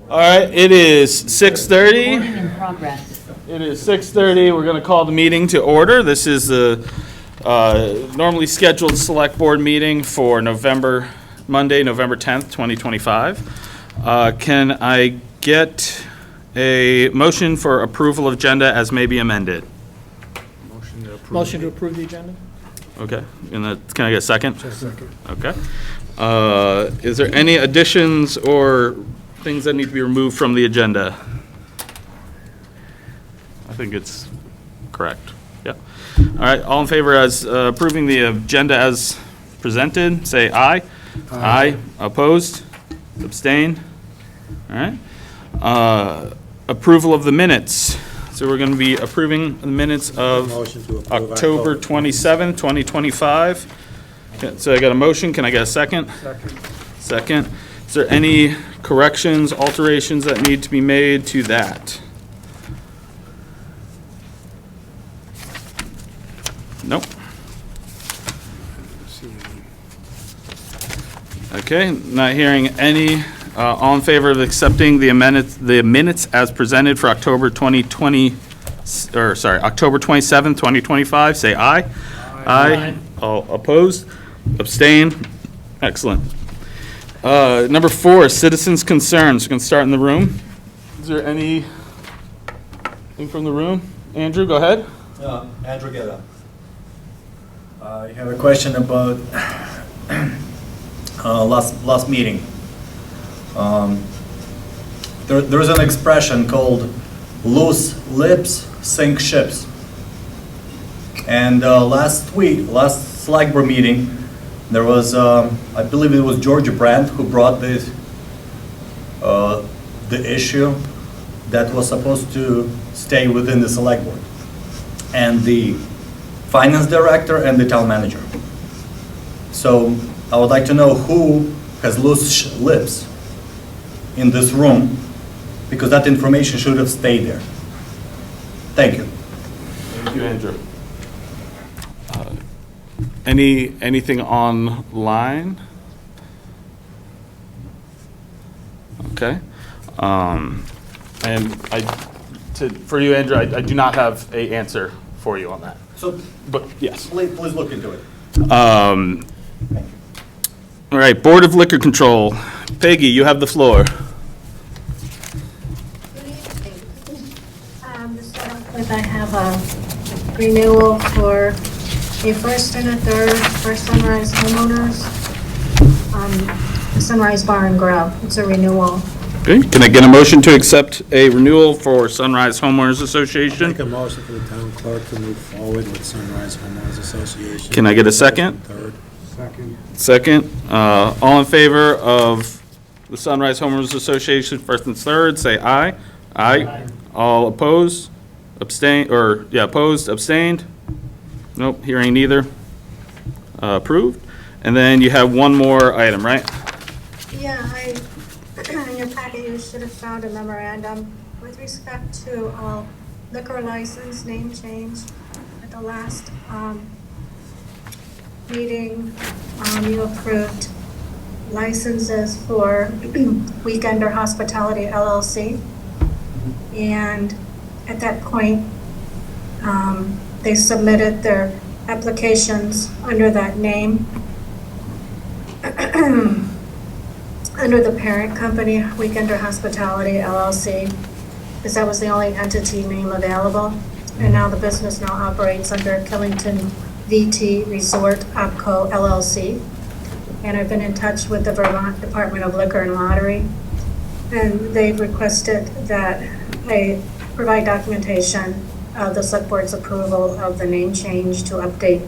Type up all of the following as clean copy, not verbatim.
All right, it is 6:30. Recording in progress. It is 6:30. We're going to call the meeting to order. This is the normally scheduled select board meeting for Monday, November 10th, 2025. Can I get a motion for approval of agenda as may be amended? Motion to approve the agenda? Okay, and can I get a second? Second. Okay. Is there any additions or things that need to be removed from the agenda? I think it's correct. Yeah. All right, all in favor as approving the agenda as presented, say aye. Aye. Opposed? Abstain? All right. Approval of the minutes. So we're going to be approving the minutes of Motion to approve October 27, 2025. So I got a motion. Can I get a second? Second. Is there any corrections, alterations that need to be made to that? Nope. Okay, not hearing any. All in favor of accepting the minutes as presented for October 27, 2025, say aye. Aye. All opposed? Abstain? Excellent. Number 4, citizens' concerns. We're going to start in the room. Is there anything from the room? Andrew, go ahead. Andrew Guetta. I have a question about last meeting. There's an expression called "loose lips sink ships," and last select board meeting, there was I believe it was George Brandt who brought the issue that was supposed to stay within the select board, and the finance director and the town manager. So I would like to know who has loose lips in this room, because that information should have stayed there. Thank you. Thank you, Andrew. Anything online? Okay. And for you, Andrew, I do not have an answer for you on that. So, But yes. please look into it. All right, Board of Liquor Control. Peggy, you have the floor. Good evening. To start off with, I have a renewal for a first and a third for Sunrise homeowners. The Sunrise Bar and Grill, it's a renewal. Okay, can I get a motion to accept a renewal for Sunrise Homeowners Association? Make a motion for the town clerk to move forward with Sunrise Homeowners Association. Can I get a second? Third. Second. All in favor of the Sunrise Homeowners Association, first and third, say aye. Aye. All opposed? Opposed, abstained? Nope, hearing neither. Approved. And then you have one more item, right? Yeah, in your packet, you should have found a memorandum with respect to liquor license name change. At the last meeting, you approved licenses for Weekender Hospitality LLC. And at that point, they submitted their applications under that name, under the parent company, Weekender Hospitality LLC, because that was the only entity name available. And now the business now operates under Killington VT Resort OpCo LLC. And I've been in touch with the Vermont Department of Liquor and Lottery, and they've requested that I provide documentation of the select board's approval of the name change to update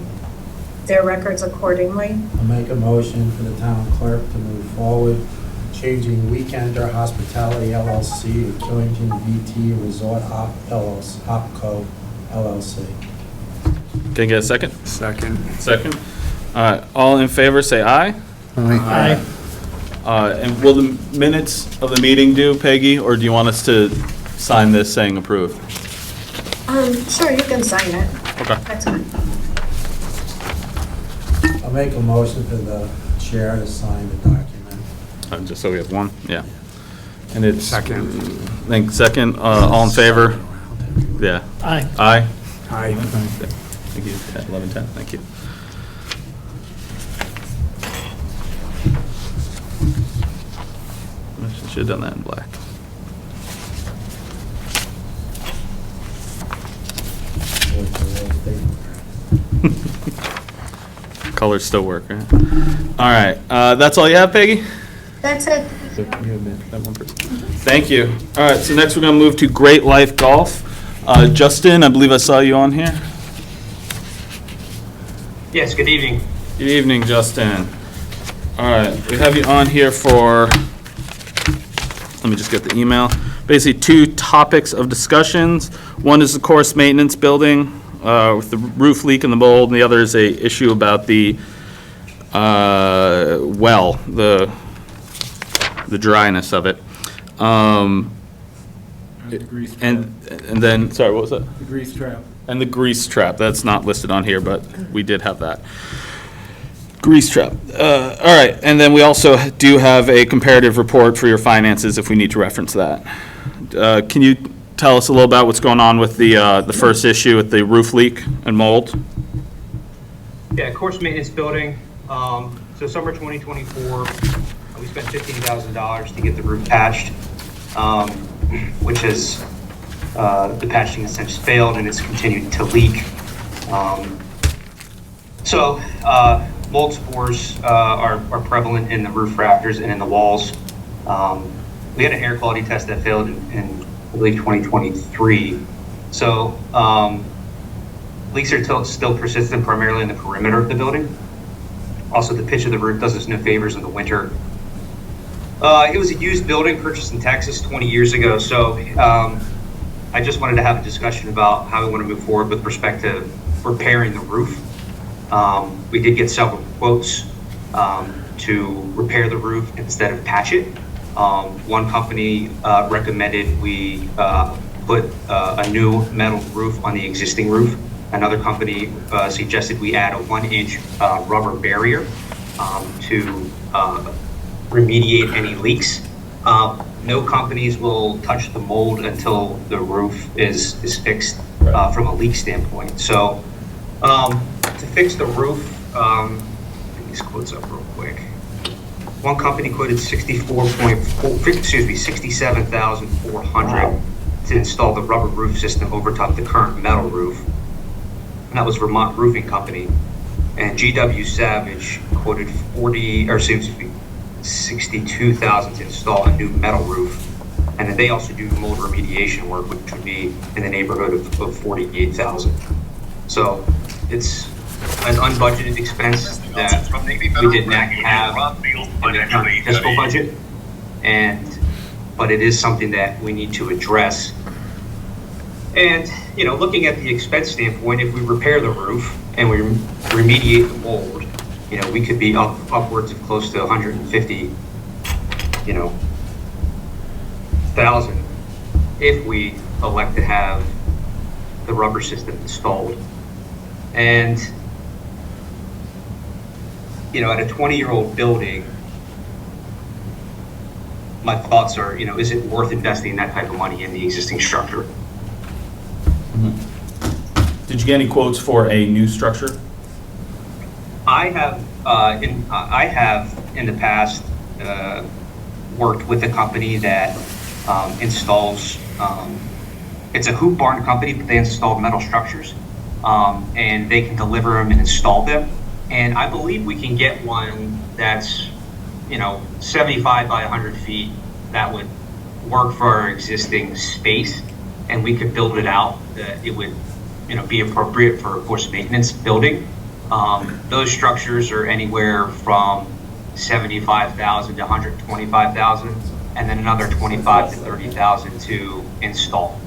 their records accordingly. I'll make a motion for the town clerk to move forward, changing Weekender Hospitality LLC to Killington VT Resort OpCo LLC. Can I get a second? Second. Second. All in favor, say aye. Aye. And will the minutes of the meeting do, Peggy, or do you want us to sign this saying approved? Sure, you can sign it. Okay. That's fine. I'll make a motion for the chair to sign the document. Just so we have one, yeah. And it's. Second. Think second, all in favor? Yeah. Aye. Aye? Aye. Thank you, at 11:10, thank you. I should have done that in black. Colors still work, right? All right, that's all you have, Peggy? That's it. Thank you. All right, so next we're going to move to Great Life Golf. Justin, I believe I saw you on here. Yes, good evening. Good evening, Justin. All right, we have you on here for, let me just get the email. Basically, two topics of discussions. One is the course maintenance building with the roof leak and the mold, and the other is a issue about the well, the dryness of it. And then, sorry, what was that? The grease trap. And the grease trap, that's not listed on here, but we did have that. Grease trap. All right, and then we also do have a comparative report for your finances if we need to reference that. Can you tell us a little about what's going on with the first issue with the roof leak and mold? Yeah, course maintenance building. So summer 2024, we spent $15,000 to get the roof patched, which has, the patching has since failed and it's continued to leak. Mold spores are prevalent in the roof rafters and in the walls. We had an air quality test that failed in I believe 2023. So leaks are still persistent primarily in the perimeter of the building. Also, the pitch of the roof does us no favors in the winter. It was a used building purchased in Texas 20 years ago, so I just wanted to have a discussion about how we want to move forward with respect to repairing the roof. We did get several quotes to repair the roof instead of patch it. One company recommended we put a new metal roof on the existing roof. Another company suggested we add a 1-inch rubber barrier to remediate any leaks. No companies will touch the mold until the roof is fixed from a leak standpoint. So to fix the roof, get these quotes up real quick. One company quoted $67,400 to install the rubber roof system over top the current metal roof. And that was Vermont Roofing Company. And GW Savage quoted $62,000 to install a new metal roof. And then they also do mold remediation work, which would be in the neighborhood of $48,000. So it's an unbudgeted expense that we did not have in the current fiscal budget, but it is something that we need to address. And looking at the expense standpoint, if we repair the roof and we remediate the mold, we could be upwards of close to 150, thousand if we elect to have the rubber system installed. And at a 20-year-old building, my thoughts are, is it worth investing that type of money in the existing structure? Did you get any quotes for a new structure? I have in the past worked with a company that installs. It's a hoop barn company, but they install metal structures, and they can deliver them and install them. And I believe we can get one that's 75 by 100 feet that would work for our existing space, and we could build it out that it would be appropriate for a course maintenance building. Those structures are anywhere from $75,000 to $125,000, and then another $25,000 to $30,000 to install,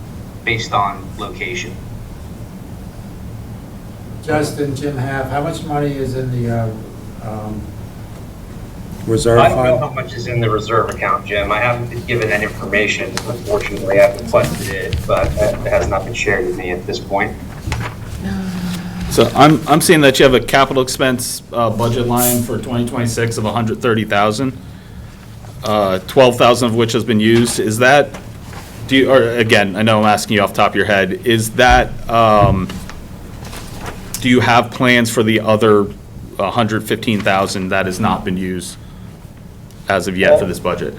based on location. Justin, Jim Half, how much money is in the reserve I don't know how fund? much is in the reserve account, Jim. I haven't been given that information. Unfortunately, I've requested it, but it has not been shared with me at this point. So I'm seeing that you have a capital expense budget line for 2026 of $130,000. 12,000 of which has been used. Is that, or again, I know I'm asking you off the top of your head, is that, do you have plans for the other 115,000 that has not been used as of yet for this budget?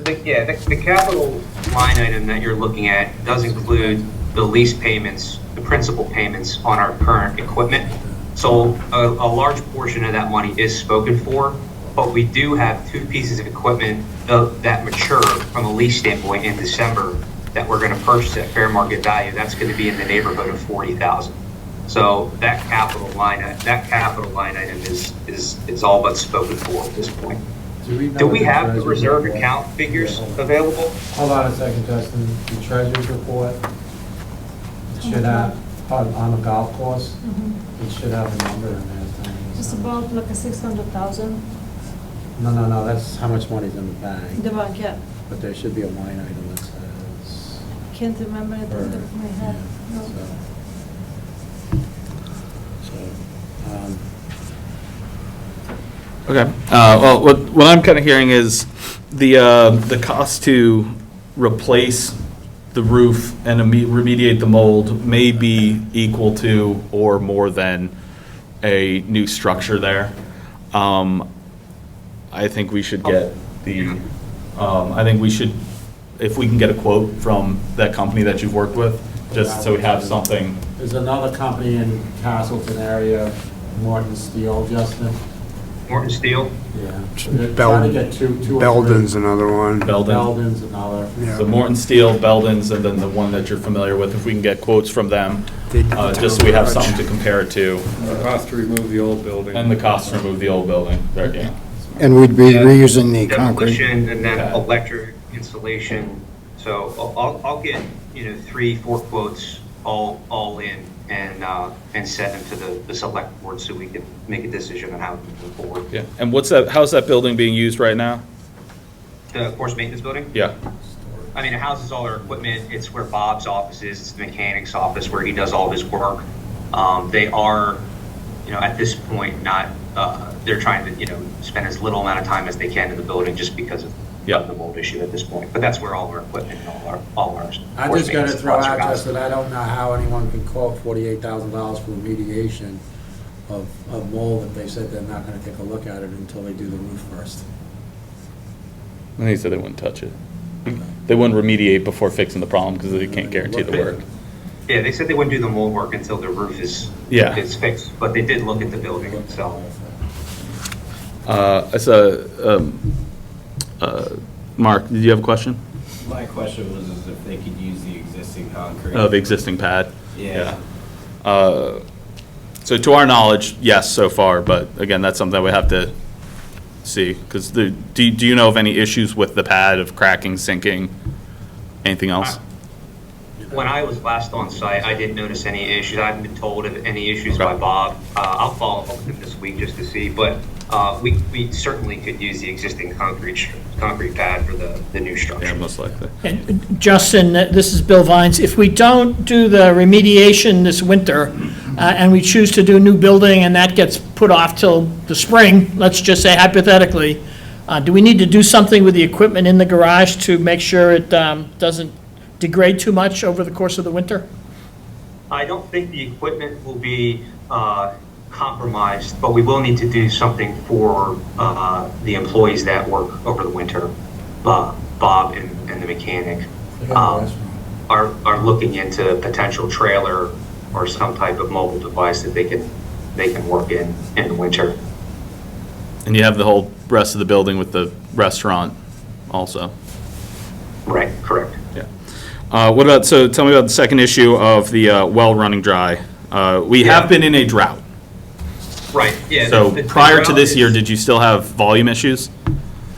The capital line item that you're looking at does include the lease payments, the principal payments on our current equipment. So a large portion of that money is spoken for, but we do have 2 pieces of equipment that mature from a lease standpoint in December that we're going to purchase at fair market value. That's going to be in the neighborhood of 40,000. So that capital line item is all but spoken for at this point. Do we have the reserve account figures available? Hold on a second, Justin. The treasurer's report, it should have, on the golf course, it should have a number in there. It's about like a 600,000. No, that's how much money's in the bank. The bank, yeah. But there should be a line item that says. Can't remember it off the top of my head. No. Okay. Well, what I'm kind of hearing is the cost to replace the roof and remediate the mold may be equal to or more than a new structure there. I think we should get if we can get a quote from that company that you've worked with, just so we have something. There's another company in Castleton area, Morton Steel, Justin. Morton Steel? Yeah. They're trying to get two or Belden's three. another one. Belden's another. Yeah. So Morton Steel, Belden's, and then the one that you're familiar with, if we can get quotes from them, They did the just so we have town garage. something to compare it to, The cost to remove the old building. and the cost to remove the old building. There, yeah. And we'd be reusing the concrete. Demolition and then Okay. electric installation. So I'll get, 3-4 quotes all in and send them to the select board so we can make a decision on how to move forward. Yeah. And how's that building being used right now? The course maintenance building? Yeah. I mean, it houses all our equipment. It's where Bob's office is. It's the mechanic's office where he does all of his work. They are, at this point, not, they're trying to, spend as little amount of time as they can in the building just because of Yeah. the mold issue at this point. But that's where all our equipment and all our I course just gotta maintenance throw out, spots are housed. Justin, I don't know how anyone can quote $48,000 for remediation of mold if they said they're not gonna take a look at it until they do the roof first. And he said they wouldn't touch it. They wouldn't remediate before fixing the problem because they can't guarantee the work. Yeah, they said they wouldn't do the mold work until the roof is fixed, but they did look at the building itself. Mark, did you have a question? My question was is if they could use the existing concrete. Oh, the existing pad? Yeah. So to our knowledge, yes, so far, but again, that's something that we have to see. Because do you know of any issues with the pad of cracking, sinking, anything else? When I was last on site, I didn't notice any issues. I haven't been told of any issues by Bob. I'll follow up with him this week just to see, but we certainly could use the existing concrete pad for the new structure. Yeah, most likely. And Justin, this is Bill Vines. If we don't do the remediation this winter, and we choose to do a new building and that gets put off till the spring, let's just say hypothetically, do we need to do something with the equipment in the garage to make sure it doesn't degrade too much over the course of the winter? I don't think the equipment will be compromised, but we will need to do something for the employees that work over the winter. Bob and the mechanic are looking into a potential trailer or some type of mobile device that they can work in the winter. And you have the whole rest of the building with the restaurant also. Right, correct. Yeah. So tell me about the second issue of the well running dry. We have been in a drought. Right, yeah. So the prior to drought this year, is- did you still have volume issues?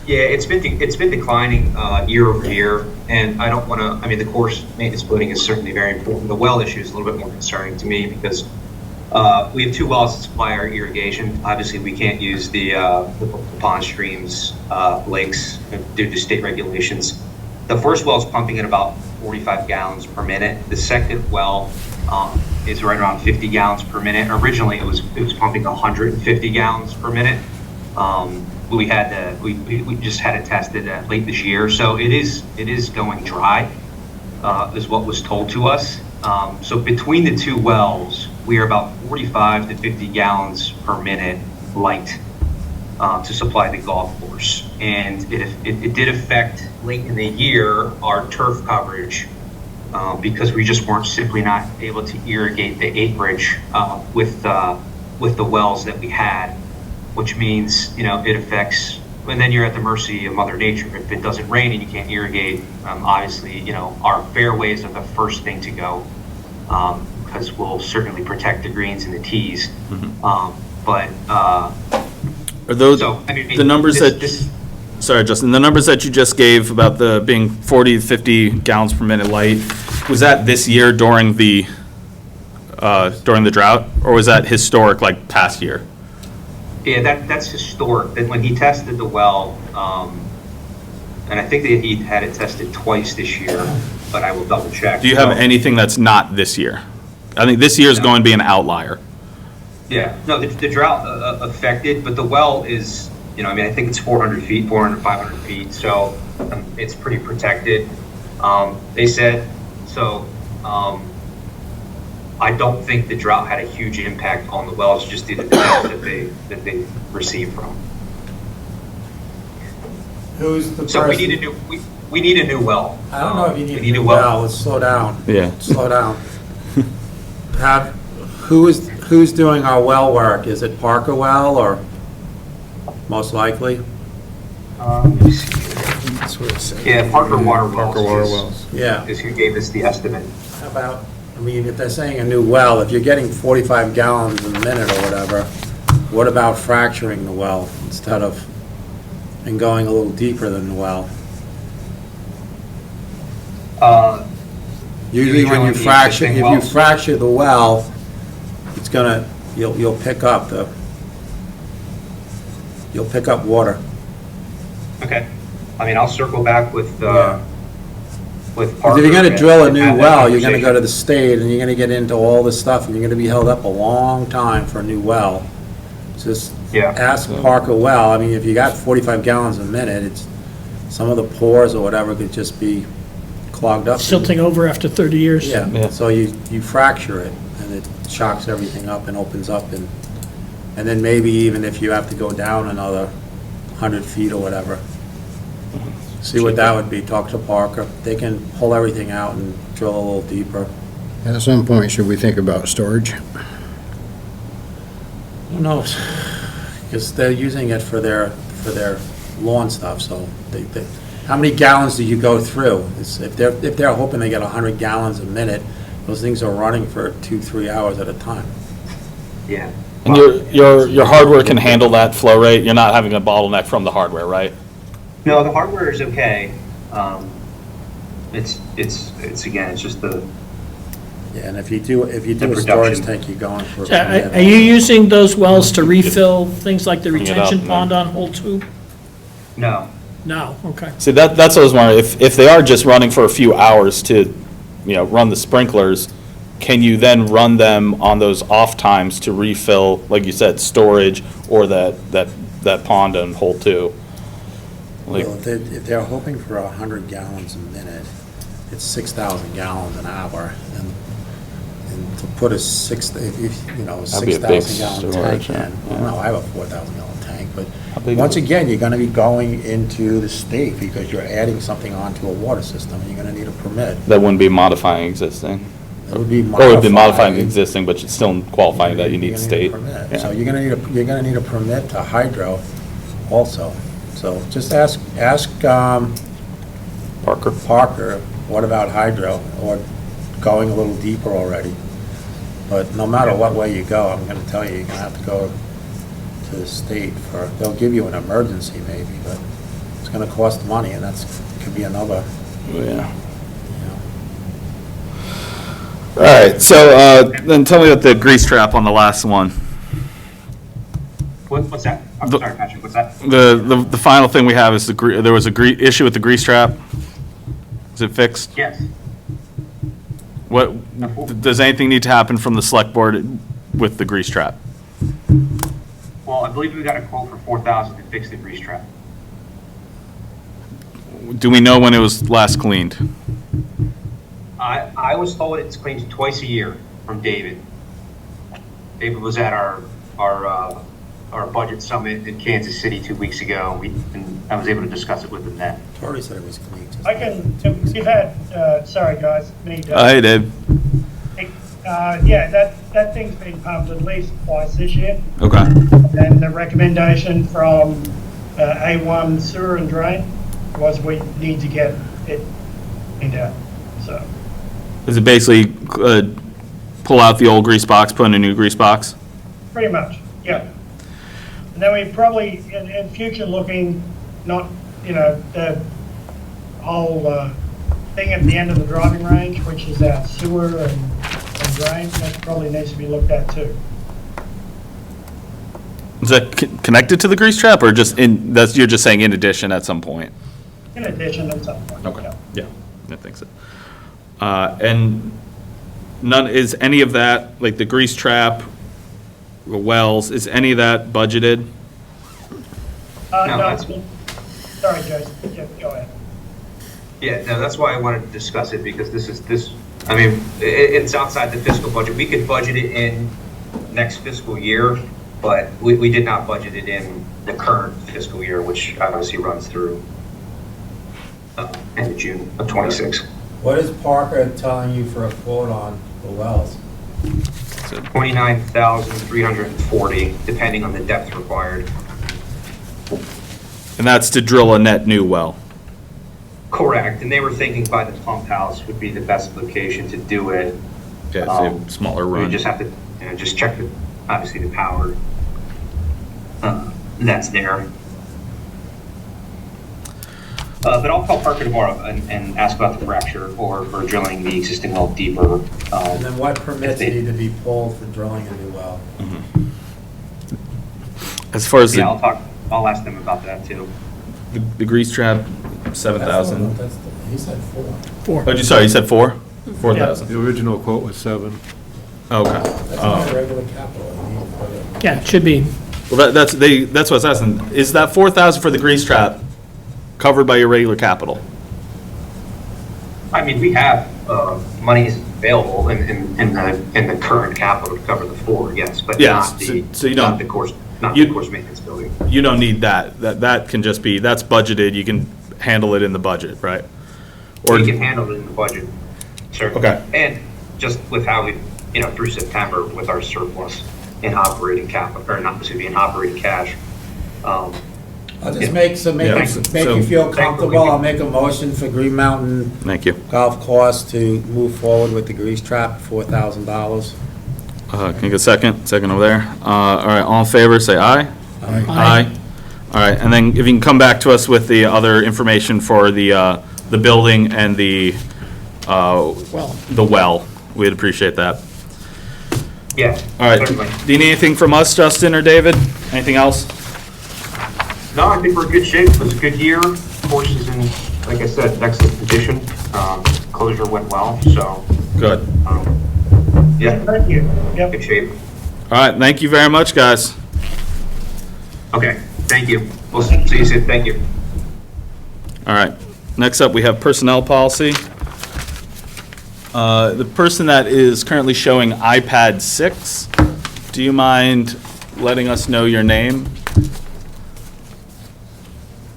Yeah, it's been declining year over year, and I don't want to. I mean, the course maintenance building is certainly very important. The well issue is a little bit more concerning to me because we have 2 wells that supply our irrigation. Obviously, we can't use the pond streams, lakes due to state regulations. The first well is pumping at about 45 gallons per minute. The second well is right around 50 gallons per minute. Originally, it was pumping 150 gallons per minute. we just had it tested late this year, so it is going dry, is what was told to us. So between the two wells, we are about 45 to 50 gallons per minute light to supply the golf course. And it did affect late in the year our turf coverage because we just weren't simply not able to irrigate the acreage with the wells that we had, which means, it affects, and then you're at the mercy of Mother Nature. If it doesn't rain and you can't irrigate, obviously, our fairways are the first thing to go because we'll certainly protect the greens and the tees. But Are those, so, I mean, the numbers this- that, this- sorry, Justin, the numbers that you just gave about the being 40 to 50 gallons per minute light, was that this year during the drought, or was that historic, like past year? Yeah, that's historic. That when he tested the well, and I think that he had it tested twice this year, but I will double check. Do you have So- anything that's not this year? I think this year is No. going to be an outlier. Yeah, no, the drought affected, but the well is, I think it's 400 feet, 400, 500 feet, so it's pretty protected. They said, so I don't think the drought had a huge impact on the wells just due to the depth that they received from. Who's the person? So we need a new well. I don't know if you We need a new well, let's slow down. Yeah. Slow down. Who's doing our well work? Is it Parker Well, or most likely? Let me see here. That's what it said. Yeah, Parker Water Wells. Parker Water Wells. Yeah. Is who gave us the estimate. How about, if they're saying a new well, if you're getting 45 gallons a minute or whatever, what about fracturing the well instead of, and going a little deeper than the well? Usually when you drilling the fracture, existing if you wells? fracture the well, it's gonna, you'll pick up water. Okay. I mean, I'll circle back with Yeah. with Because Parker. if you're gonna and drill a new have that well, you're gonna go to conversation. the state, and you're gonna get into all this stuff, and you're gonna be held up a long time for a new well. Just Yeah. ask Parker Well, if you got 45 gallons a minute, it's, some of the pores or whatever could just be clogged up. Silting over after 30 years. Yeah. Yeah, so you fracture it, and it shocks everything up and opens up, and then maybe even if you have to go down another 100 feet or whatever. See what that would be, talk to Parker, they can pull everything out and drill a little deeper. At some point, should we think about storage? Who knows? Because they're using it for their lawn stuff, so how many gallons do you go through? If they're hoping they get 100 gallons a minute, those things are running for 2-3 hours at a time. Yeah. And your hardware can handle that flow rate? You're not having a bottleneck from the hardware, right? No, the hardware is okay. It's again, it's just the. Yeah, and if you do a storage production. tank, you're going for. So, Are you using those wells to refill things like the Bring it up, retention and pond on hole 2? No. No, okay. See, that's what I was wondering, if they are just running for a few hours to, run the sprinklers, can you then run them on those off times to refill, like you said, storage or that pond on hole 2? Like, Well, if they're hoping for 100 gallons a minute, it's 6,000 gallons an hour, and to put a 6,000 gallon storage, tank in, well, no, I have a 4,000 gallon tank, but How big once is it? again, you're gonna be going into the state because you're adding something onto a water system, and you're gonna need a permit. that wouldn't be modifying existing? It would be Or it would be modifying modified. existing, but it's still qualifying that you need You're gonna state? a permit. Yeah. So you're gonna need a permit to hydro also. So just ask Parker? Parker, what about hydro, or going a little deeper already? But no matter what way you go, I'm gonna tell you, you're gonna have to go to the state for, they'll give you an emergency maybe, but it's gonna cost money, and could be another, Yeah. you know. All right, so then tell me about the grease trap on the last one. What's that? I'm The- sorry, Patrick. What's that? The final thing we have is there was a issue with the grease trap. Is it fixed? Yes. What, does anything need to happen from the select board with the grease trap? Well, believe we got a quote for 4,000 to fix the grease trap. Do we know when it was last cleaned? I was told it's cleaned twice a year from David. David was at our budget summit in Kansas City 2 weeks ago. And I was able to discuss it with him then. Tori said it was clean. I can, you've had, sorry guys, me, Hey, Dave. yeah, that thing's been pumped at least twice this year. Okay. And the recommendation from A1 Sewer and Drain was we need to get it cleaned out, so. Is it basically pull out the old grease box, put in a new grease box? Pretty much, yeah. And then we probably, in future looking, not, the whole thing at the end of the driving range, which is our sewer and drain, that probably needs to be looked at too. Is that connected to the grease trap, or just you're just saying in addition at some point? In addition, at some point. Okay. Yeah. Yeah, I think so. And is any of that, like the grease trap, the wells, is any of that budgeted? No, No, that's- sorry, Jason, yeah, go ahead. Yeah, no, that's why I wanted to discuss it, because it's outside the fiscal budget. We could budget it in next fiscal year, but we did not budget it in the current fiscal year, which obviously runs through end of June of 26. What is Parker telling you for a quote on the wells? 29,340, depending on the depth required. And that's to drill a net new well? Correct, and they were thinking by the pump house would be the best location to do it. Yeah, so smaller We run. just have to, just check obviously the power that's there. But I'll call Parker tomorrow and ask about the fracture or for drilling the existing well deeper. And then what permits need to be pulled for drilling a new well? As far as Yeah, I'll ask them about that too. the grease trap, 7,000. He said 4. Oh, sorry, you said 4? 4,000. The original quote was 7. Okay. That's not regular capital. Yeah, it should be. Well, that's what I was asking. Is that 4,000 for the grease trap covered by your regular capital? I mean, we have monies available in the current capital to cover the 4, yes, but Yes, not the so you don't- not the course maintenance building. You don't need that. That can just be, that's budgeted. You can handle it in the budget, right? Or We can handle it in the budget, certainly. Okay. And just with how we, through September with our surplus in operating capital, or not, excuse me, in operating cash. I'll just make Yeah. you feel So- comfortable. I'll make a motion for Green Mountain Thank you. Golf Course to move forward with the grease trap, $4,000. Can you get a second? Second over there. All right, all in favor, say aye. Aye. All right, and then if you can come back to us with the other information for the building and the well, we'd appreciate that. Yeah. All right, Certainly. do you need anything from us, Justin or David? Anything else? No, I think we're in good shape. It was a good year. Course is in, like I said, excellent condition. Closure went well, so, Good. yeah, Thank you. Yep. good shape. All right, thank you very much, guys. Okay, thank you. We'll see you soon. Thank you. All right, next up, we have personnel policy. The person that is currently showing iPad 6, do you mind letting us know your name?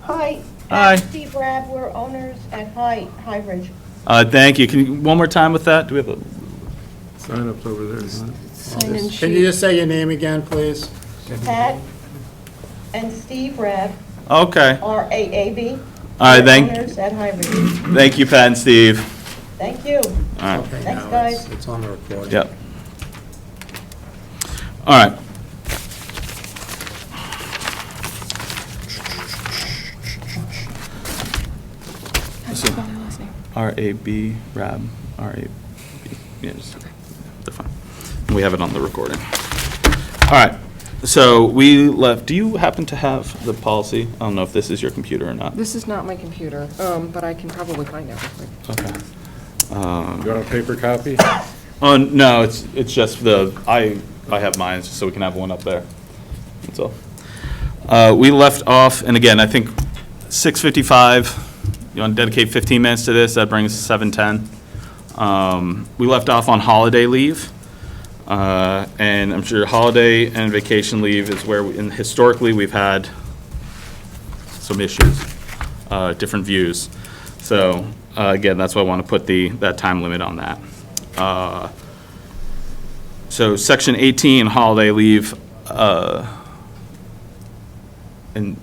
Hi. Hi. Steve Rabb, we're owners at High Ridge. Thank you. Can you, one more time with that? Do we have a? Sign-up's over there, isn't it? Sign-in Can sheet. you just say your name again, please? Pat and Steve Rabb, Okay. R-A-A-B. All right, We're owners at High Ridge. thank you, Pat and Steve. Thank you. All right, Okay, Thanks, now guys. It's on the recording. yep. All right. R-A-B, Rab, R-A-B, yeah, they're fine. We have it on the recording. All right, so we left, do you happen to have the policy? I don't know if this is your computer or not. This is not my computer, but I can probably find out real quick. Okay. You want a paper copy? Oh, no, it's just I have mine, so we can have one up there. That's all. We left off, and again, I think 6:55, you want to dedicate 15 minutes to this, that brings us to 7:10. We left off on holiday leave, and I'm sure holiday and vacation leave is where, and historically, we've had some issues, different views. So, again, that's why I want to put that time limit on that. So, Section 18, holiday leave, and,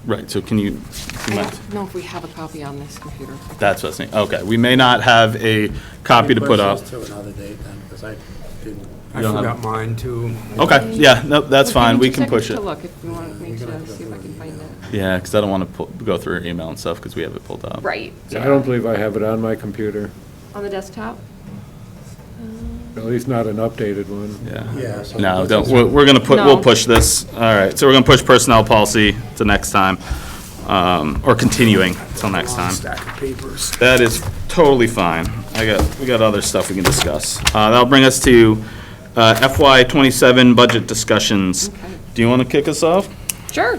right, so can you? I don't know if we have a copy on this computer. That's what I was saying. Okay, we may not have a copy to put up. Push this to another date then, because I didn't. I You don't forgot have- mine too. Okay, yeah, no, that's fine, we can push Give it. me 2 seconds to look, if you want me to see if I can find it. Yeah, because I don't want to go through your email and stuff, because we have it pulled up. Right. I don't believe I have it on my computer, On the desktop? at least not an updated one. Yeah. Yeah. so No, let's don't, just- we're going to we'll No. push this. All right, so we're going to push personnel policy to next time, or continuing till next time. Stack of papers. That is totally fine. We got other stuff we can discuss. That'll bring us to FY '27 budget discussions. Do you want to kick us off? Sure.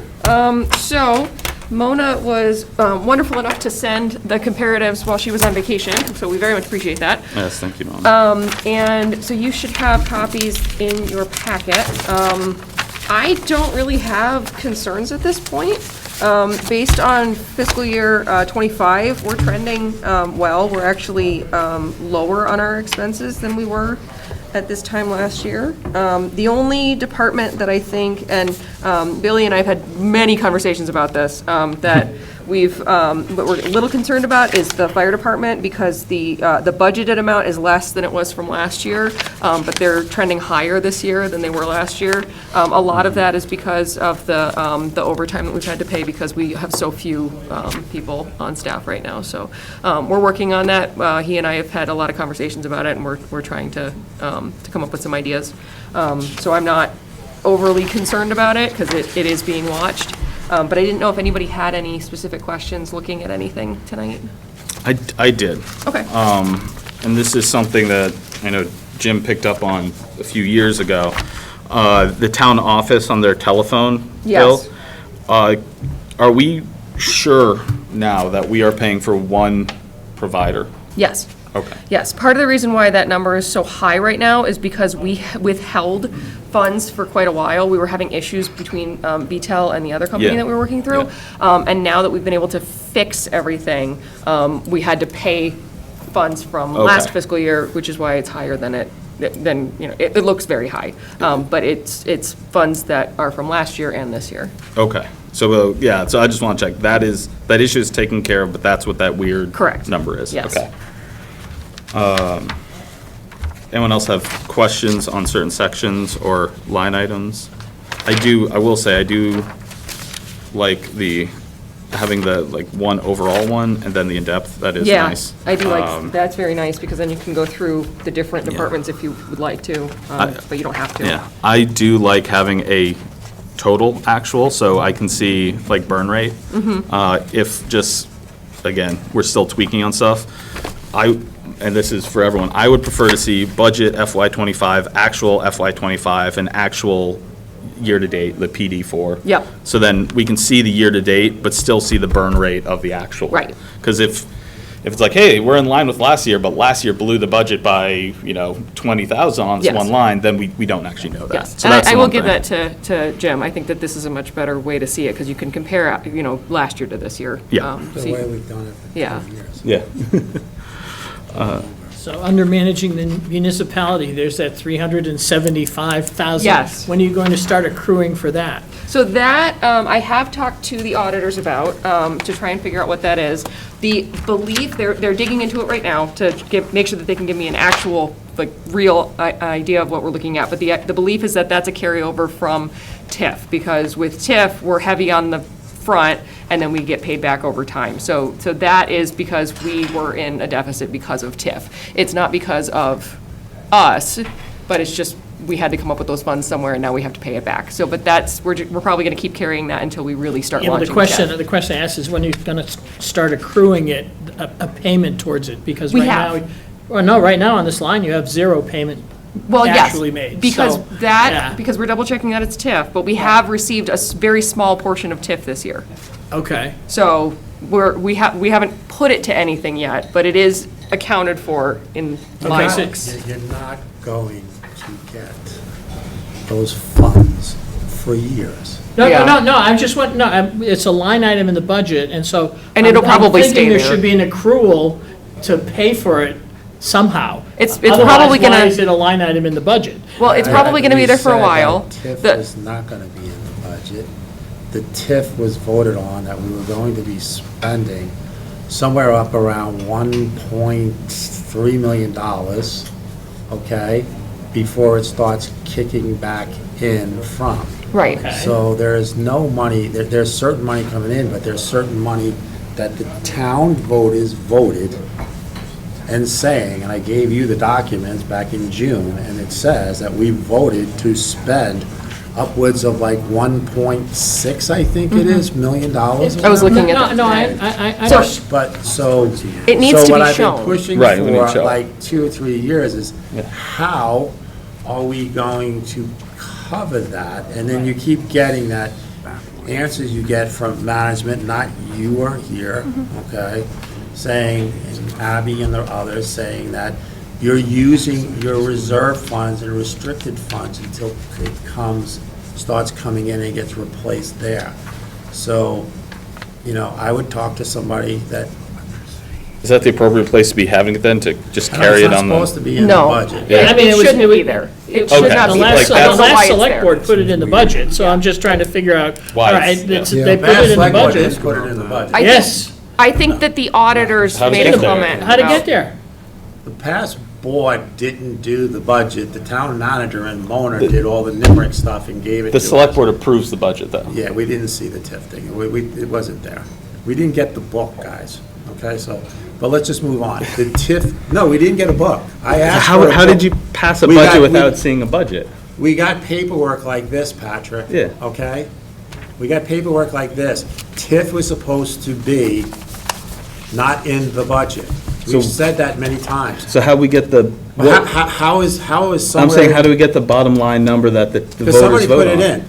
So Mona was wonderful enough to send the comparatives while she was on vacation, so we very much appreciate that. Yes, thank you, Mom. And so you should have copies in your packet. I don't really have concerns at this point. Based on fiscal year '25, we're trending well. We're actually lower on our expenses than we were at this time last year. The only department that I think, and Billy and I have had many conversations about this, that what we're a little concerned about is the fire department, because the budgeted amount is less than it was from last year, but they're trending higher this year than they were last year. A lot of that is because of the overtime that we've had to pay, because we have so few people on staff right now. So we're working on that. He and I have had a lot of conversations about it, and we're trying to come up with some ideas. So I'm not overly concerned about it, because it is being watched. But I didn't know if anybody had any specific questions looking at anything tonight. I did. Okay. And this is something that I know Jim picked up on a few years ago. The town office on their telephone bill. Yes. Are we sure now that we are paying for one provider? Yes. Okay. Yes. Part of the reason why that number is so high right now is because we withheld funds for quite a while. We were having issues between BTEL and the other company Yeah. that we were working through. And now that we've been able to fix everything, we had to pay funds from last Okay. fiscal year, which is why it's higher than it looks very high. But it's funds that are from last year and this year. Okay. So, yeah, so I just want to check. That issue is taken care of, but that's what that weird Correct. number is? Yes. Okay. Anyone else have questions on certain sections or line items? I will say, I do like having the, one overall one and then the in-depth. That is nice. Yeah, I do like, that's very nice, because then you can go through the different departments if you would like to, but you don't have to. Yeah, I do like having a total actual, so I can see, burn rate. If just, again, we're still tweaking on stuff, and this is for everyone, I would prefer to see budget FY '25, actual FY '25, and actual year-to-date, the PD4. Yep. So then we can see the year-to-date, but still see the burn rate of the actual. Right. Because if it's like, hey, we're in line with last year, but last year blew the budget by, 20,000 on this Yes. one line, then we don't actually know that. Yes, So and that's I the will one give thing. that to Jim. I think that this is a much better way to see it, because you can compare, last year to this year. Yeah. The way we've done it for Yeah. 10 years. Yeah. So under managing the municipality, there's that 375,000. Yes. When are you going to start accruing for that? So that, I have talked to the auditors about, to try and figure out what that is. The belief, they're digging into it right now to make sure that they can give me an actual, real idea of what we're looking at. But the belief is that that's a carryover from TIF, because with TIF, we're heavy on the front, and then we get paid back over time. So that is because we were in a deficit because of TIF. It's not because of us, but it's just, we had to come up with those funds somewhere, and now we have to pay it back. So, but we're probably gonna keep carrying that until we really start Yeah, but launching the question, TIF. the question I asked is when you're going to start accruing it, a payment towards it, because We right have. now, well, no, right now on this line, you have zero payment Well, yes, actually made. because So, yeah. because we're double checking that it's TIF, but we have received a very small portion of TIF this year. Okay, So we haven't put it to anything yet, but it is accounted for in line Okay, so- six. You're not going to get those funds for years. no, Yeah. I just want, it's a line item in the budget, and so. And it'll I'm probably thinking stay there there. should be an accrual to pay for it somehow. It's probably gonna- Otherwise, why is it a line item in the budget? Well, it's probably going to be there for a while. We said The- that TIF was not going to be in the budget. The TIF was voted on that we were going to be spending somewhere up around $1.3 million, okay, before it starts kicking back in from. Right. Okay. So there's no money, there's certain money coming in, but there's certain money that the town voters voted and saying, and I gave you the documents back in June, and it says that we voted to spend upwards of like 1.6, I think it is, $million. I was looking at that No, today. I So- understand. But, so. It needs to So be what I've shown. been pushing Right, we need to for show. like 2 or 3 years is, how are we going to cover that? And then you keep getting that answers you get from management, not you or here, okay? Saying, and Abby and the others saying that you're using your reserve funds and restricted funds until it starts coming in and gets replaced there. So, I would talk to somebody that. Is that the appropriate place to be having it then, to just carry It's it not on the? supposed to be in the No. budget. Yeah. I mean, It was- shouldn't be there. It should Okay. not The be there. last, Like, the that's last why it's select there. board put it in the budget, so I'm just trying to figure out, Why all right, it's there. they put it in the Select board did budget. put it in the budget. I think- Yes, I think that the auditors How'd it made a get there? comment. how'd it about- get there? The past board didn't do the budget. The town manager and Mona did all the NIMRIC stuff and gave it to The us. select board approves the budget, though. Yeah, we didn't see the TIF thing. It wasn't there. We didn't get the book, guys, okay, so, but let's just move on. The TIF, no, we didn't get a book. I asked for a How did book. you pass a We got- budget we- without seeing a budget? We got paperwork like this, Patrick. Yeah. Okay? We got paperwork like this. TIF was supposed to be not in the budget. So- We've said that many times. So how we get the, How is I'm somewhere? saying, how do we get the bottom line number that the Because voters somebody vote put on? it in.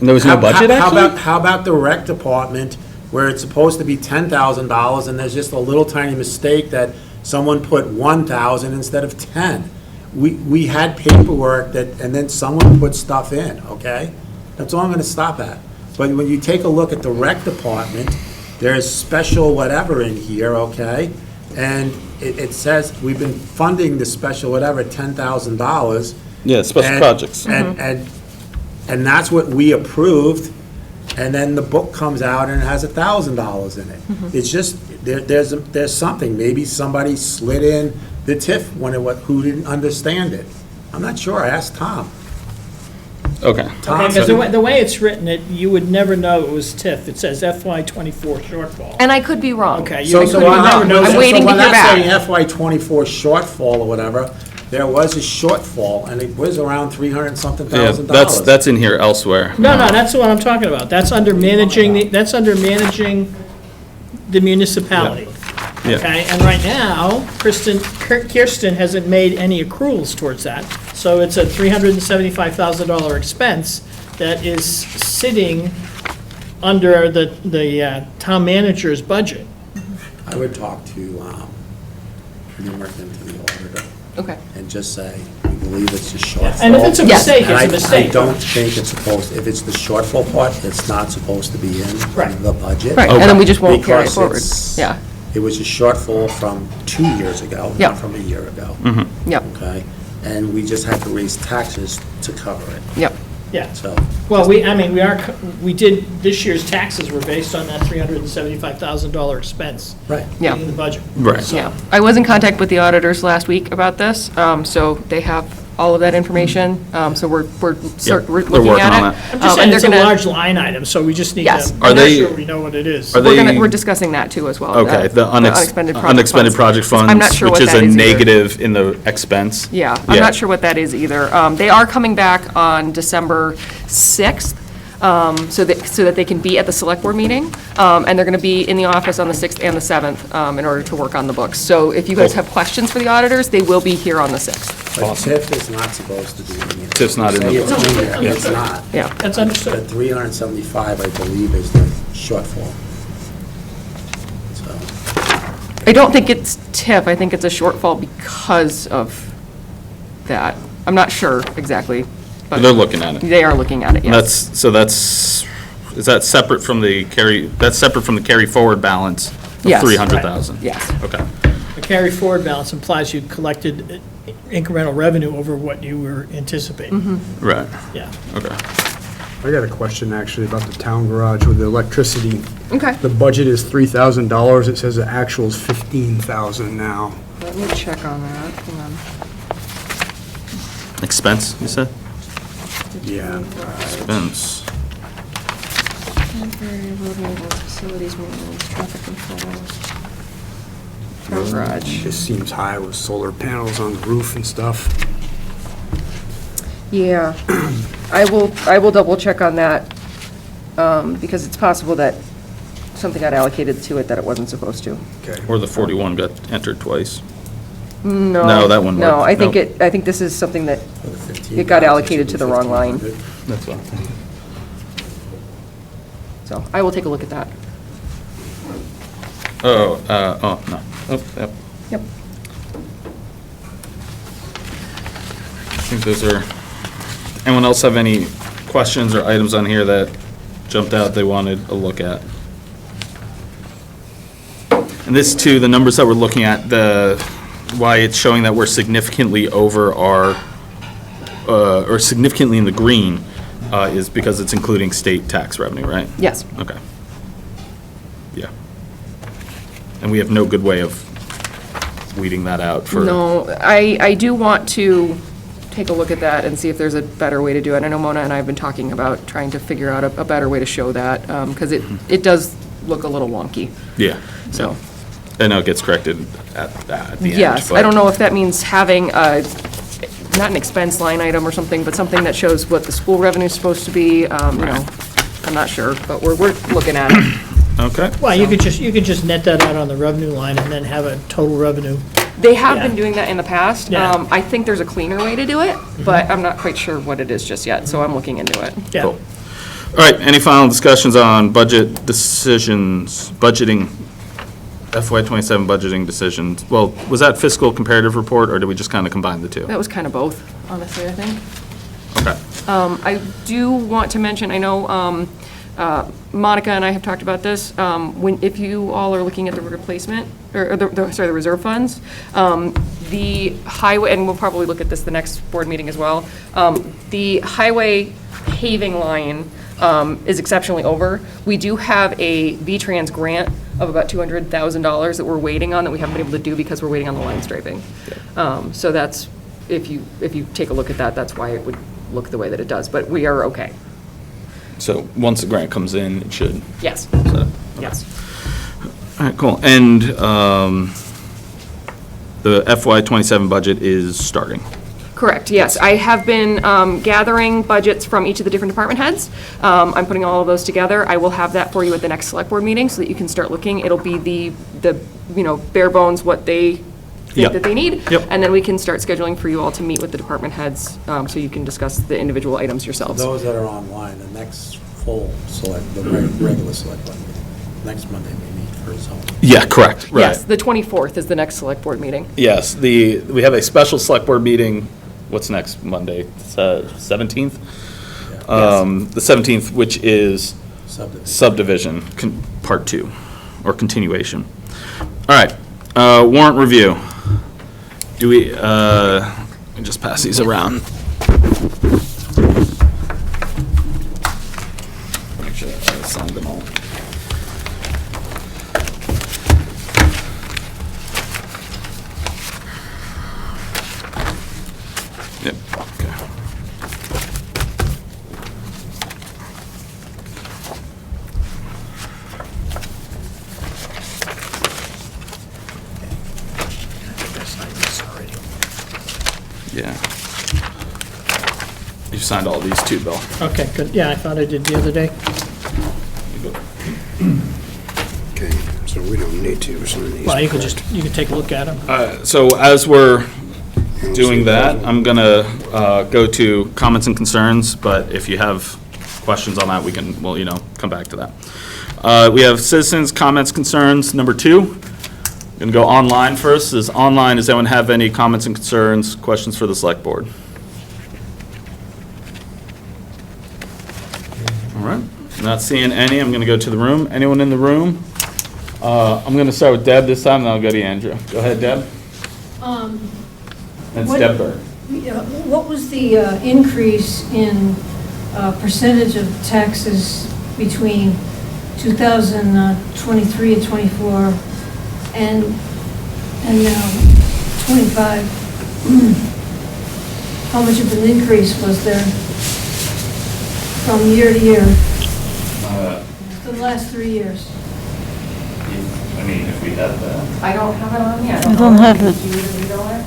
And there was no budget, How actually? how about the rec department, where it's supposed to be $10,000, and there's just a little tiny mistake that someone put 1,000 instead of 10? We had paperwork that, and then someone put stuff in, okay? That's all I'm gonna stop at. But when you take a look at the rec department, there's special whatever in here, okay? And it says, we've been funding the special whatever, $10,000. Yeah, special And- projects. And that's what we approved, and then the book comes out and it has $1,000 in it. It's just, there's something, maybe somebody slid in the TIF who didn't understand it. I'm not sure, I asked Tom. Okay. Tom Because said- the way it's written, you would never know it was TIF. It says FY '24 shortfall. And I could be wrong. Okay, you So would why never not? know. I'm waiting to when hear that's saying back. FY '24 shortfall or whatever, there was a shortfall, and it was around 300 and something Yeah, thousand dollars. that's in here elsewhere. No, that's what I'm talking about. That's under managing, the municipality. Yeah. Okay, and right now, Kirsten hasn't made any accruals towards that. So it's a $375,000 expense that is sitting under the town manager's budget. I would talk to NIMRIC and to the auditor Okay. and just say, we believe it's a shortfall. And if it's a Yes. mistake, And it's a I mistake. don't think it's supposed, if it's the shortfall part, it's not supposed to be in Right. the budget. Right, and then we just won't carry it Because forward. it's- Yeah, It was a shortfall from 2 years ago, Yeah. not from a year ago. yep, Okay? And we just had to raise taxes to cover it, yep. Yeah. so. Well, we did, this year's taxes were based on that $375,000 expense Right. Yeah. in the budget. Right. So- Yeah, I was in contact with the auditors last week about this, so they have all of that information, so we're they're looking working at on it. that. I'm just saying And it's they're a gonna, large line item, so we just need to Yes. Are make they- sure we know what it is. Are they? we're discussing that too as well. Okay, the unexpended project funds, I'm not sure which what is that a is either. negative in the expense. Yeah, I'm not sure what that is either. They are coming back on December 6th so that they can be at the select board meeting. And they're going to be in the office on the 6th and the 7th in order to work on the books. So if you guys have questions for the auditors, they will be here on the 6th. But TIF is not supposed to be in here. TIF's not in the- Say it's in here, it's not. Yeah. That's The understood. 375, I believe, is the shortfall. So, I don't think it's TIF, I think it's a shortfall because of that. I'm not sure exactly, but They're looking at it. they are looking at it, yes. Is that separate from the carry forward balance of Yes. 300,000? Yes. Okay. The carry forward balance implies you collected incremental revenue over what you were anticipating. Right. Yeah. Okay. I got a question actually about the town garage with the electricity. Okay, The budget is $3,000. It says the actual is $15,000 now. let me check on that, hang on. Expense, you said? Yeah. Expense. Temporary road maintenance, facilities maintenance, traffic control. Town garage. Just seems high with solar panels on the roof and stuff. Yeah, I will double check on that, because it's possible that something got allocated to it that it wasn't supposed to. Okay. Or the 41 got entered twice. No. No, that wouldn't No, work. I think Nope. I think this is something that, for the 15, It got allocated to the wrong line. 1,500. That's fine. so I will take a look at that. No. Oh, yep. Yep. I think those are, anyone else have any questions or items on here that jumped out they wanted a look at? And this too, the numbers that we're looking at, why it's showing that we're significantly over our, or significantly in the green, is because it's including state tax revenue, right? Yes. Okay. Yeah. And we have no good way of weeding that out for. No, I do want to take a look at that and see if there's a better way to do it. I know Mona and I have been talking about trying to figure out a better way to show that, because it does look a little wonky, Yeah. so. I know it gets corrected at the end. Yes, I but- don't know if that means having not an expense line item or something, but something that shows what the school revenue is supposed to be, you know, I'm not sure, but we're looking at it. Okay. Well, you could just net that out on the revenue line and then have a total revenue. They have been Yeah. doing that in the past. Yeah. I think there's a cleaner way to do it, but I'm not quite sure what it is just yet, so I'm looking into it. Yeah. Cool. All right, any final discussions on budget decisions, budgeting, FY '27 budgeting decisions? Well, was that fiscal comparative report, or did we just kind of combine the two? That was kind of both, honestly, I think. Okay. I do want to mention, I know Monica and I have talked about this, if you all are looking at the replacement, or the reserve funds, the highway, and we'll probably look at this the next board meeting as well, the highway paving line is exceptionally over. We do have a V-Trans grant of about $200,000 that we're waiting on, that we haven't been able to do because we're waiting on the line striping. So that's, if you take a look at that, that's why it would look the way that it does, but we are okay. So once the grant comes in, it should. Yes, So, yes. all right, cool. And the FY '27 budget is starting. Correct, yes. I have been gathering budgets from each of the different department heads. I'm putting all of those together. I will have that for you at the next select board meeting so that you can start looking. It'll be the bare bones, what they think Yep. that they need. Yep. And then we can start scheduling for you all to meet with the department heads, so you can discuss the individual items yourselves. Those that are online, the next full regular select board meeting, next Monday we meet for zone. Yeah, correct. Right. Yes, the 24th is the next select board meeting. Yes, we have a special select board meeting, what's next Monday? It's, 17th? The 17th, which is subdivision, part 2, or continuation. All right, warrant review. Do we, let me just pass these around. Make sure I signed them all. Yep, okay. Yeah. You signed all these too, Bill. Okay, good. Yeah, I thought I did the other day. Okay, so we don't need to sign these. Well, you could take a look at them. So as we're doing that, I'm gonna go to comments and concerns, but if you have questions on that, we'll come back to that. We have citizens' comments, concerns, number 2. Gonna go online first. Does anyone have any comments and concerns, questions for the select board? All right, not seeing any. I'm gonna go to the room. Anyone in the room? I'm gonna start with Deb this time, and then I'll go to Andrew. Go ahead, Deb. That's What- Deb Berg. What was the increase in percentage of taxes between 2023 and 24 and now 25? How much of an increase was there from year to year, for the last 3 years? I mean, if we had that. I don't have it on yet. I don't have it. Do you read on it?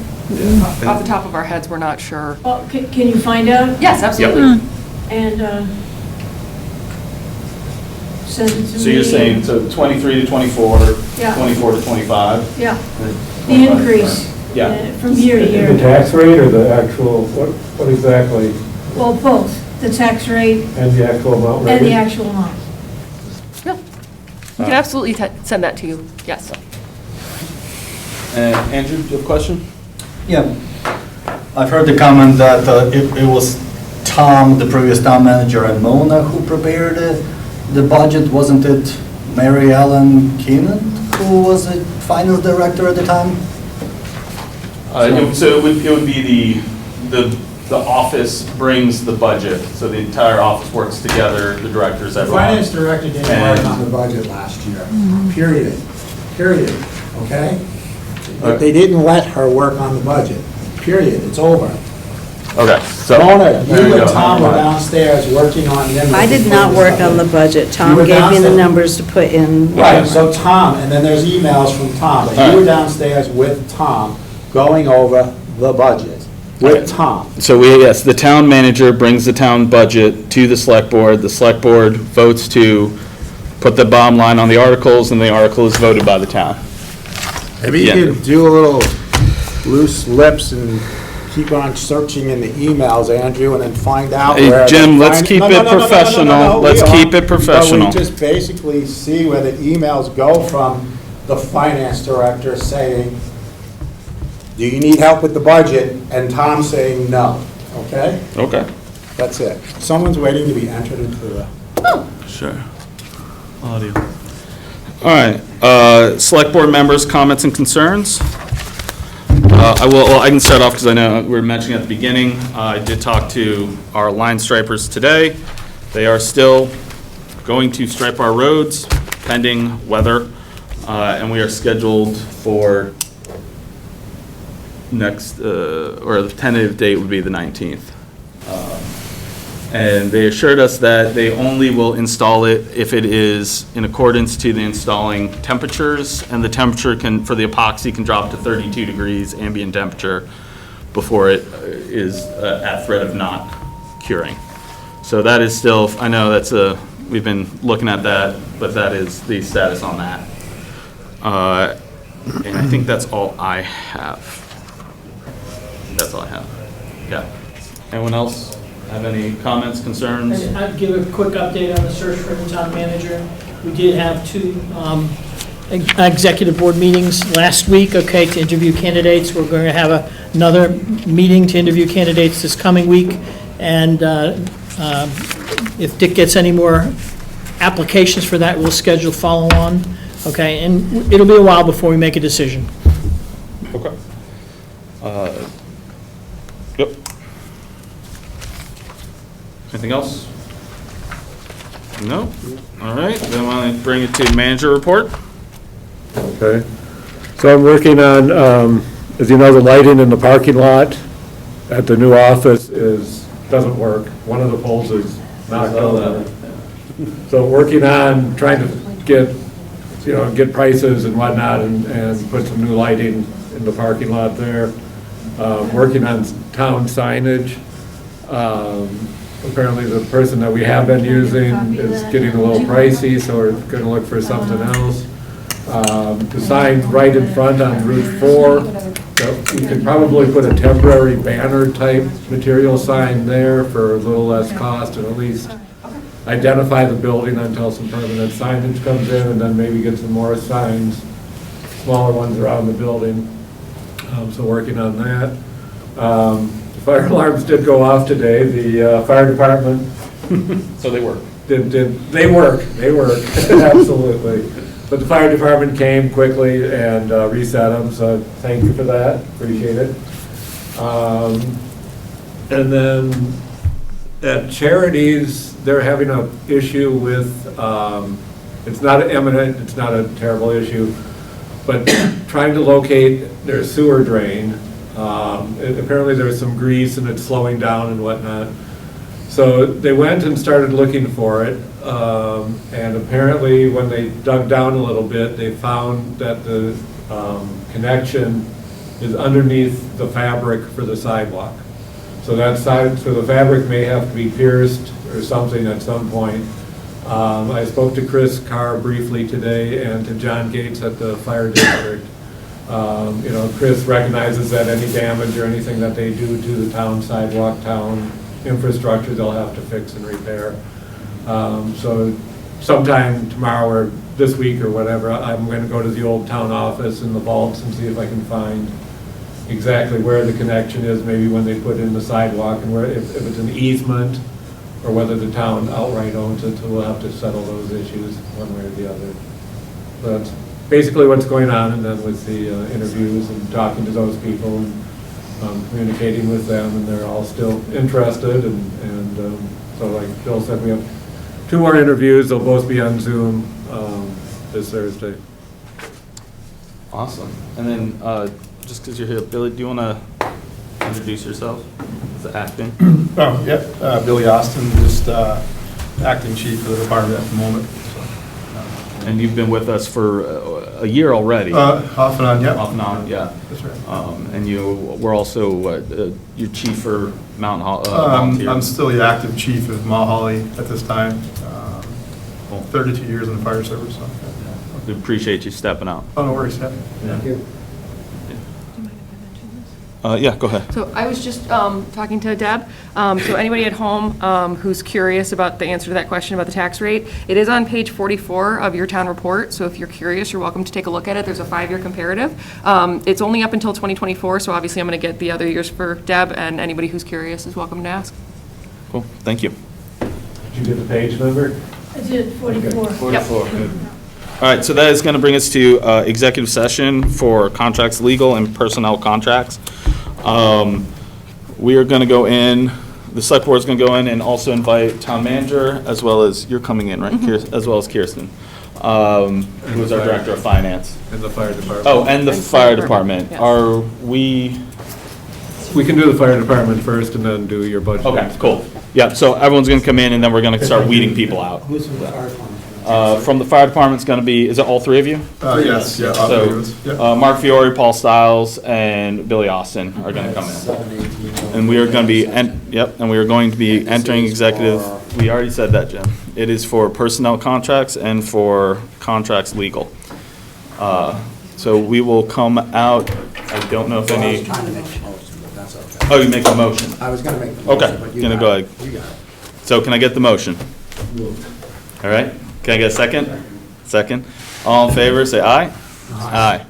Off the top of our heads, we're not sure. Oh, can you find out? Yes, absolutely. And send it to me? So you're saying, 23 to 24, Yeah. 24 to 25? Yeah, the increase Yeah. from year to The year. tax rate or the actual, what exactly, Well, both, the tax rate and the actual amount and the rated? actual amount. Yeah. We can absolutely send that to you, yes. And Andrew, do you have a question? Yeah, I've heard the comment that it was Tom, the previous town manager, and Mona who prepared the budget. Wasn't it Mary Ellen Keenan who was the finance director at the time? So it would be the office brings the budget, so the entire office works together, the directors, The everyone. finance director didn't work on the budget last year, period, okay? But they didn't let her work on the budget, period, it's over. Okay, so. Mona, there you go. and Tom were downstairs working on the. I did not work on the budget. You Tom were gave me the downstairs. numbers to put in. Right, so Tom, and then there's emails from Tom, but you were downstairs with Tom, going over the budget, with Tom. So yes, the town manager brings the town budget to the select board votes to put the bottom line on the articles, and the article is voted by the town. Maybe you Yeah. could do a little loose lips and keep on searching in the emails, Andrew, and then find out Hey, where. Jim, the let's fin- keep No, it no, no, no, no, no, professional. no, Let's we keep are. it professional. But we just basically see where the emails go from the finance director saying, do you need help with the budget? And Tom saying no, okay? Okay. That's it. Someone's waiting to be entered into the. Sure. Audio. All right, select board members' comments and concerns. I can start off because I know we were mentioning at the beginning, I did talk to our line stripers today. They are still going to stripe our roads pending weather, and we are scheduled for next, or the tentative date would be the 19th. And they assured us that they only will install it if it is in accordance to the installing temperatures, and the temperature for the epoxy can drop to 32 degrees ambient temperature before it is at threat of not curing. So that is still, I know we've been looking at that, but that is the status on that. And I think that's all I have. That's all I have. Yeah. Anyone else have any comments, concerns? I'd give a quick update on the search for the town manager. We did have 2 executive board meetings last week, okay, to interview candidates. We're going to have another meeting to interview candidates this coming week. And if Dick gets any more applications for that, we'll schedule follow-on, okay? And it'll be a while before we make a decision. Okay. Yep. Anything else? No? All right, then I'll bring it to manager report. Okay. So I'm working on, as you know, the lighting in the parking lot at the new office doesn't work. One of the poles is knocked over. So working on trying to get prices and whatnot and put some new lighting in the parking lot there. Working on town signage. Apparently the person that we have been using is getting a little pricey, so we're gonna look for something else. The sign right in front on Route 4, so we could probably put a temporary banner type material sign there for a little less cost, and at least identify the building until some permanent signage comes in, and then maybe get some more signs, smaller ones around the building. So working on that. The fire alarms did go off today. The fire department. So they work. They work, absolutely. But the fire department came quickly and reset them, so thank you for that, appreciate it. And then at Charities, they're having an issue with, it's not imminent, it's not a terrible issue, but trying to locate their sewer drain. Apparently there's some grease and it's slowing down and whatnot. So they went and started looking for it, and apparently when they dug down a little bit, they found that the connection is underneath the fabric for the sidewalk. So so the fabric may have to be pierced or something at some point. I spoke to Chris Carr briefly today and to John Gates at the fire district. Chris recognizes that any damage or anything that they do to the town sidewalk, town infrastructure, they'll have to fix and repair. So sometime tomorrow or this week or whatever, I'm going to go to the old town office in the vaults and see if I can find exactly where the connection is, maybe when they put in the sidewalk, and where, if it's an easement or whether the town outright owns it. So we'll have to settle those issues one way or the other. So that's basically what's going on, and then with the interviews and talking to those people and communicating with them, and they're all still interested, and so like Bill said, we have 2 more interviews. They'll both be on Zoom this Thursday. Awesome. And then, just because you're here, Billy, do you want to introduce yourself as the acting? Oh, yeah, Billy Austin, just acting chief of the department at the moment. And you've been with us for a year already. Off and on, yeah. Off and on, yeah. That's right. And you were also your chief for Mountain Volunteer. I'm still the active chief of Mount Holly at this time. 32 years in the fire service. So, yeah. We appreciate you stepping out. Oh, no worries, yeah. Thank you. Yeah, go ahead. So I was just talking to Deb. So anybody at home who's curious about the answer to that question about the tax rate, it is on page 44 of your town report. So if you're curious, you're welcome to take a look at it. There's a 5-year comparative. It's only up until 2024, so obviously I'm going to get the other years for Deb, and anybody who's curious is welcome to ask. Cool, thank you. Did you get the page number? I did, 44. 44, good. All right, so that is going to bring us to executive session for contracts, legal and personnel contracts. We are going to go in, the select board is going to go in and also invite town manager, as well as, you're coming in, right? As well as Kirsten, who is our director of finance. And the fire department. Oh, and the fire department. Yes. Are we? We can do the fire department first and then do your budget. Okay, cool. Yeah, so everyone's going to come in and then we're going to start weeding people out. Who's from the fire department? From the fire department's going to be, is it all 3 of you? Yes, yeah. So, Mark Fiore, Paul Stiles, and Billy Austin are going to come in. And we are going to be, and we are going to be entering executive, we already said that, Jim. It is for personnel contracts and for contracts legal. So we will come out, I don't know if Well, I any. was trying to make a motion, but that's okay. Oh, you make a motion? I was gonna make the motion, Okay, but you gonna got go it. ahead. You got it. So can I get the motion? All right, can I get a second? Second. All in favor, say aye. Aye.